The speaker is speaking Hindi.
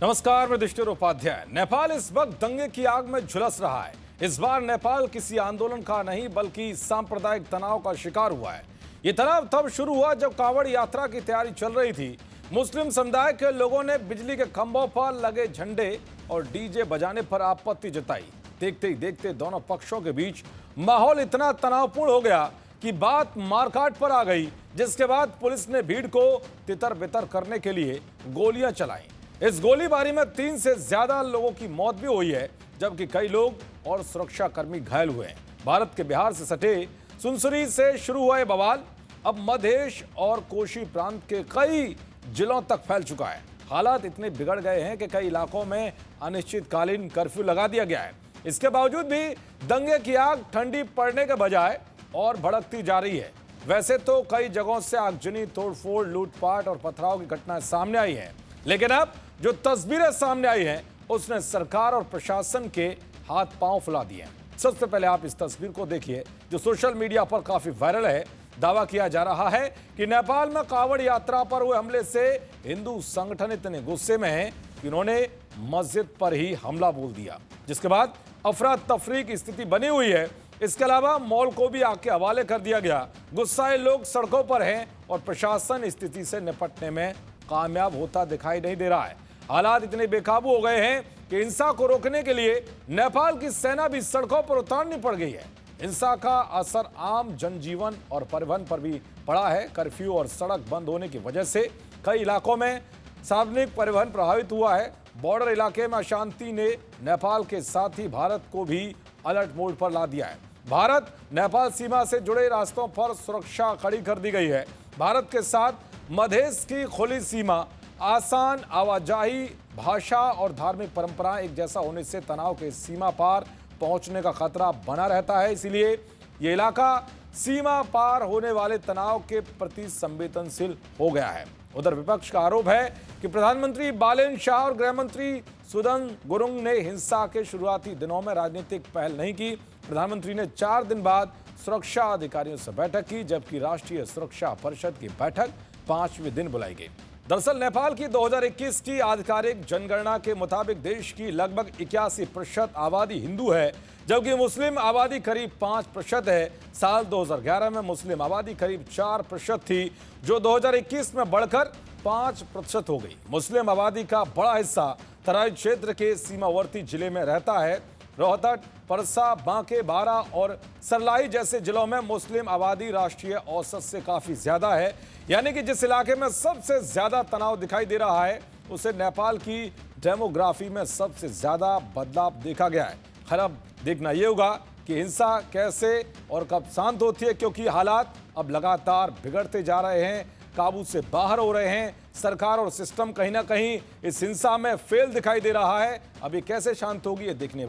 नमस्कार, मैं युधिष्ठिर उपाध्याय। नेपाल इस वक्त दंगे की आग में झुलस रहा है। इस बार नेपाल किसी आंदोलन का नहीं बल्कि सांप्रदायिक तनाव का शिकार हुआ है। ये तनाव तब शुरू हुआ जब कांवड़ यात्रा की तैयारी चल रही थी। मुस्लिम समुदाय के लोगों ने बिजली के खंभों पर लगे झंडे और डीजे बजाने पर आपत्ति जताई। देखते ही देखते दोनों पक्षों के बीच माहौल इतना तनावपूर्ण हो गया कि बात मारकाट पर आ गई, जिसके बाद पुलिस ने भीड़ को तितर बितर करने के लिए गोलियां चलाई। इस गोलीबारी में 3 से ज्यादा लोगों की मौत भी हुई है, जबकि कई लोग और सुरक्षा कर्मी घायल हुए हैं। भारत के बिहार से सटे सुनसरी से शुरू हुआ बवाल अब मधेश और कोशी प्रांत के कई जिलों तक फैल चुका है। हालात इतने बिगड़ गए हैं कि कई इलाकों में अनिश्चितकालीन कर्फ्यू लगा दिया गया है। इसके बावजूद भी दंगे की आग ठंडी पड़ने के बजाय और भड़कती जा रही है। वैसे तो कई जगहों से आगजनी, तोड़फोड़, लूटपाट और पथराव की घटनाएं सामने आई हैं, लेकिन अब जो तस्वीरें सामने आई हैं उसने सरकार और प्रशासन के हाथ पांव फुला दिए हैं। सबसे पहले आप इस तस्वीर को देखिए जो सोशल मीडिया पर काफी वायरल है। दावा किया जा रहा है कि नेपाल में कांवड़ यात्रा पर हुए हमले से हिंदू संगठन इतने गुस्से में हैं कि उन्होंने मस्जिद पर ही हमला बोल दिया, जिसके बाद अफरा तफरी की स्थिति बनी हुई है। इसके अलावा मॉल को भी आग के हवाले कर दिया गया। गुस्साए लोग सड़कों पर हैं और प्रशासन स्थिति से निपटने में कामयाब होता दिखाई नहीं दे रहा है। हालात इतने बेकाबू हो गए हैं कि हिंसा को रोकने के लिए नेपाल की सेना भी सड़कों पर उतारनी पड़ गई है। हिंसा का असर आम जनजीवन और परिवहन पर भी पड़ा है। कर्फ्यू और सड़क बंद होने की वजह से कई इलाकों में सार्वजनिक परिवहन प्रभावित हुआ है। बॉर्डर इलाके में अशांति ने नेपाल के साथ ही भारत को भी अलर्ट मोड पर ला दिया है। भारत नेपाल सीमा से जुड़े रास्तों पर सुरक्षा कड़ी कर दी गई है। भारत के साथ मधेश की खुली सीमा, आसान आवाजाही, भाषा और धार्मिक परंपराएं एक जैसा होने से तनाव के सीमा पार पहुंचने का खतरा बना रहता है। इसलिए यह इलाका सीमा पार होने वाले तनाव के प्रति संवेदनशील हो गया है। उधर विपक्ष का आरोप है कि प्रधानमंत्री बालेन शाह और गृह मंत्री सुदन गुरुंग ने हिंसा के शुरुआती दिनों में राजनीतिक पहल नहीं की। प्रधानमंत्री ने 4 दिन बाद सुरक्षा अधिकारियों से बैठक की, जबकि राष्ट्रीय सुरक्षा परिषद की बैठक 5वें दिन बुलाई गई। दरअसल नेपाल की 2021 की आधिकारिक जनगणना के मुताबिक देश की लगभग 81% आबादी हिंदू है, जबकि मुस्लिम आबादी करीब 5% है। साल 2011 में मुस्लिम आबादी करीब 4% थी, जो 2021 में बढ़कर 5% हो गई। मुस्लिम आबादी का बड़ा हिस्सा तराई क्षेत्र के सीमावर्ती जिले में रहता है। रोहतक, परसा, बांके, बारा और सरलाई जैसे जिलों में मुस्लिम आबादी राष्ट्रीय औसत से काफी ज्यादा है। यानी कि जिस इलाके में सबसे ज्यादा तनाव दिखाई दे रहा है उसे नेपाल की डेमोग्राफी में सबसे ज्यादा बदलाव देखा गया है। खैर, अब देखना यह होगा कि हिंसा कैसे और कब शांत होती है, क्योंकि हालात अब लगातार बिगड़ते जा रहे हैं, काबू से बाहर हो रहे हैं। सरकार और सिस्टम कहीं ना कहीं इस हिंसा में फेल दिखाई दे रहा है। अब ये कैसे शांत होगी, ये देखने